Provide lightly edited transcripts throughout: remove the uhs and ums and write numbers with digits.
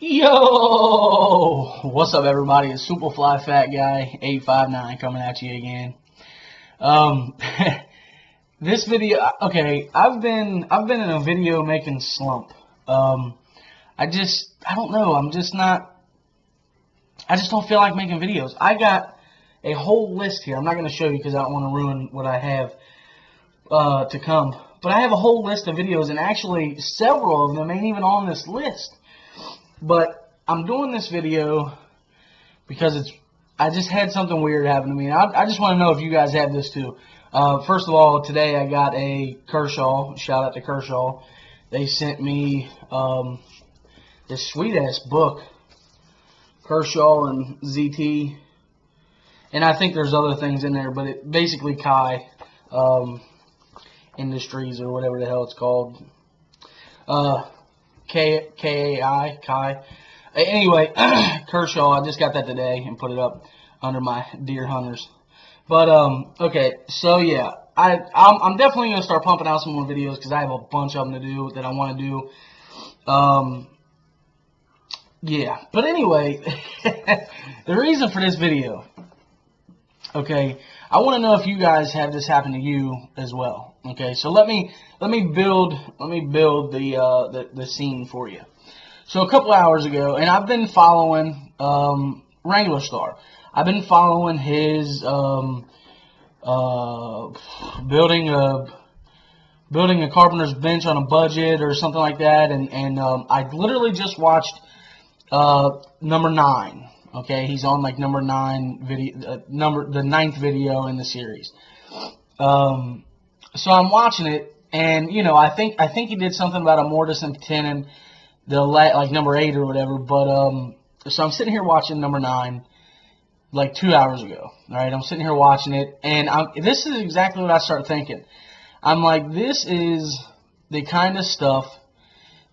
Yo! What's up, everybody? It's Superfly Fat Guy 859 coming at you again. Um, this video, okay, I've been in a video making slump. I don't know. I just don't feel like making videos. I got a whole list here. I'm not going to show you because I don't want to ruin what I have to come. But I have a whole list of videos, and actually several of them ain't even on this list. But I'm doing this video because I just had something weird happen to me. And I just want to know if you guys have this too. First of all, today I got a Kershaw. Shout out to Kershaw. They sent me this sweet ass book, Kershaw and ZT. And I think there's other things in there, but it basically Kai Industries or whatever the hell it's called. Kai. Anyway, Kershaw, I just got that today and put it up under my deer hunters. But, okay, so yeah, I'm definitely going to start pumping out some more videos because I have a bunch of them to do that I want to do. Yeah, but anyway, the reason for this video, okay, I want to know if you guys have this happen to you as well. Okay, so let me build the scene for you. So a couple hours ago, and I've been following Wrangler Star. I've been following his building a carpenter's bench on a budget or something like that, and I literally just watched number 9. Okay, he's on like number 9 video, the 9th video in the series. So I'm watching it, and you know, I think he did something about a mortise and tenon, like number 8 or whatever. But so I'm sitting here watching number 9, like 2 hours ago. All right, I'm sitting here watching it, and this is exactly what I start thinking. I'm like, this is the kind of stuff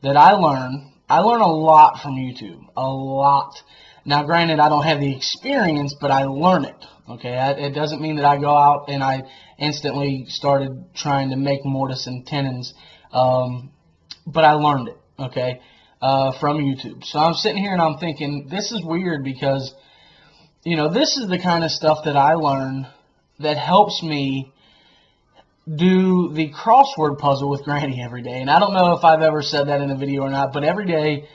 that I learn. I learn a lot from YouTube, a lot. Now, granted, I don't have the experience, but I learn it. Okay, it doesn't mean that I go out and I instantly started trying to make mortise and tenons, but I learned it. Okay, from YouTube. So I'm sitting here and I'm thinking, this is weird because, you know, this is the kind of stuff that I learn that helps me do the crossword puzzle with Granny every day. And I don't know if I've ever said that in a video or not, but every day,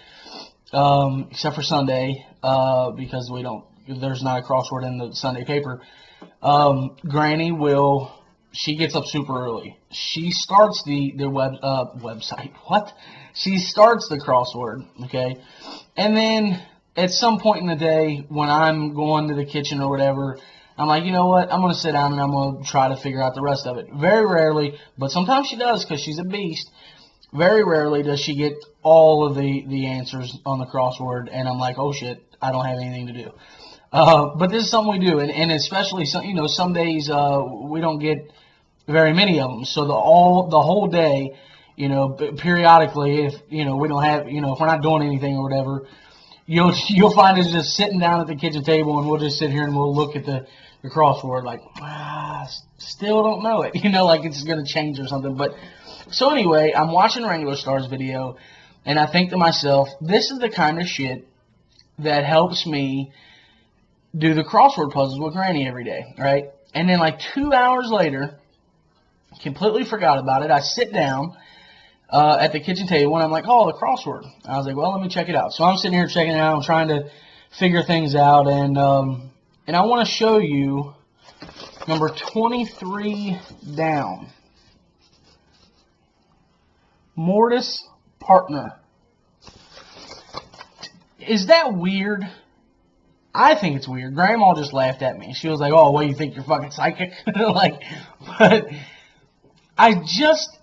except for Sunday, because there's not a crossword in the Sunday paper, Granny she gets up super early. She starts the website. What? She starts the crossword, okay? And then at some point in the day when I'm going to the kitchen or whatever, I'm like, you know what? I'm going to sit down and I'm going to try to figure out the rest of it. Very rarely, but sometimes she does because she's a beast. Very rarely does she get all of the answers on the crossword, and I'm like, oh shit, I don't have anything to do. But this is something we do, and especially some days we don't get very many of them. So the whole day, periodically, if we don't have, if we're not doing anything or whatever, you'll find us just sitting down at the kitchen table, and we'll just sit here and we'll look at the crossword like, still don't know it, like it's gonna change or something. But so anyway, I'm watching Wrangler Star's video, and I think to myself, this is the kind of shit that helps me do the crossword puzzles with Granny every day, right? And then like 2 hours later, completely forgot about it. I sit down at the kitchen table, and I'm like, oh, the crossword. I was like, well, let me check it out. So I'm sitting here checking it out. I'm trying to figure things out, and I want to show you number 23 down. Mortise partner. Is that weird? I think it's weird. Grandma just laughed at me. She was like, oh, what, you think you're fucking psychic? But I just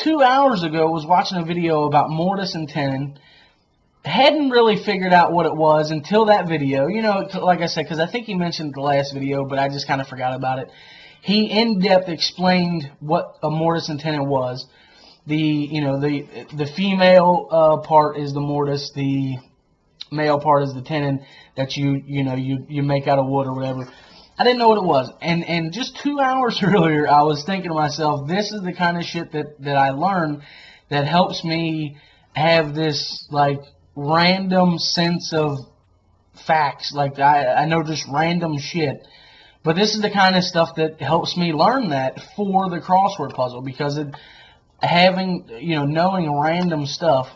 2 hours ago was watching a video about mortise and tenon. Hadn't really figured out what it was until that video. Like I said, because I think he mentioned the last video, but I just kind of forgot about it. He in-depth explained what a mortise and tenon was. The female part is the mortise. The male part is the tenon that you make out of wood or whatever. I didn't know what it was. And just 2 hours earlier, I was thinking to myself, this is the kind of shit that I learned that helps me have this, like, random sense of facts. Like, I know just random shit. But this is the kind of stuff that helps me learn that for the crossword puzzle, because knowing random stuff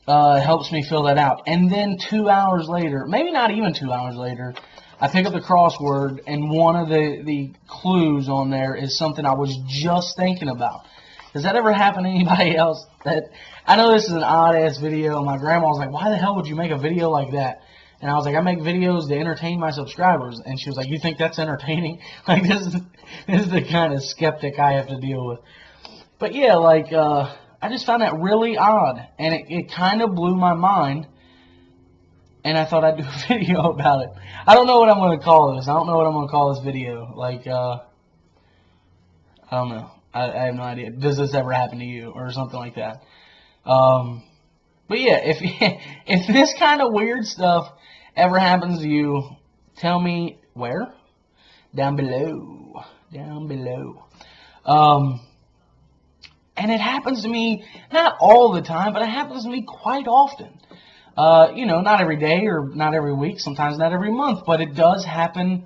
helps me fill that out. And then 2 hours later, maybe not even 2 hours later, I pick up the crossword, and one of the clues on there is something I was just thinking about. Does that ever happen to anybody else? I know this is an odd-ass video. My grandma was like, why the hell would you make a video like that? And I was like, I make videos to entertain my subscribers. And she was like, you think that's entertaining? Like, this is the kind of skeptic I have to deal with. But yeah, like, I just found that really odd. And it kind of blew my mind. And I thought I'd do a video about it. I don't know what I'm going to call this. I don't know what I'm going to call this video. Like, I don't know. I have no idea. Does this ever happen to you? Or something like that. But yeah, if this kind of weird stuff ever happens to you, tell me where? Down below. Down below. And it happens to me, not all the time, but it happens to me quite often. Not every day or not every week, sometimes not every month, but it does happen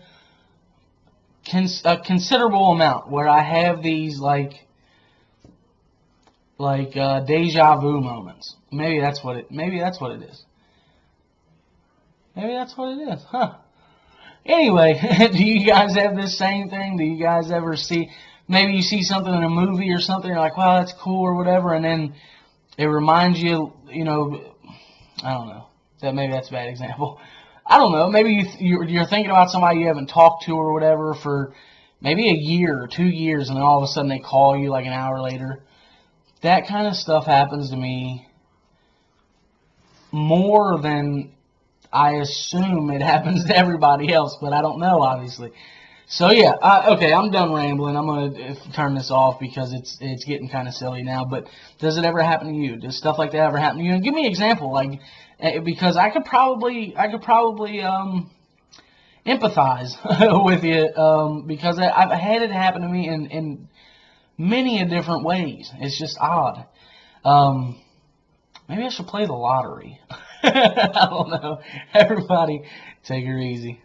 a considerable amount where I have these like deja vu moments. Maybe that's what it is. Maybe that's what it is, huh? Anyway, do you guys have this same thing? Do you guys ever see, maybe you see something in a movie or something, you're like, wow, that's cool or whatever, and then it reminds you, I don't know. Maybe that's a bad example. I don't know. Maybe you're thinking about somebody you haven't talked to or whatever for maybe a year or 2 years, and then all of a sudden they call you like an hour later. That kind of stuff happens to me more than I assume it happens to everybody else, but I don't know, obviously. So yeah, okay, I'm done rambling. I'm gonna turn this off because it's getting kind of silly now. But does it ever happen to you? Does stuff like that ever happen to you? And give me an example, like, because I could probably empathize with you, because I've had it happen to me in many a different ways. It's just odd. Maybe I should play the lottery. I don't know. Everybody, take her easy.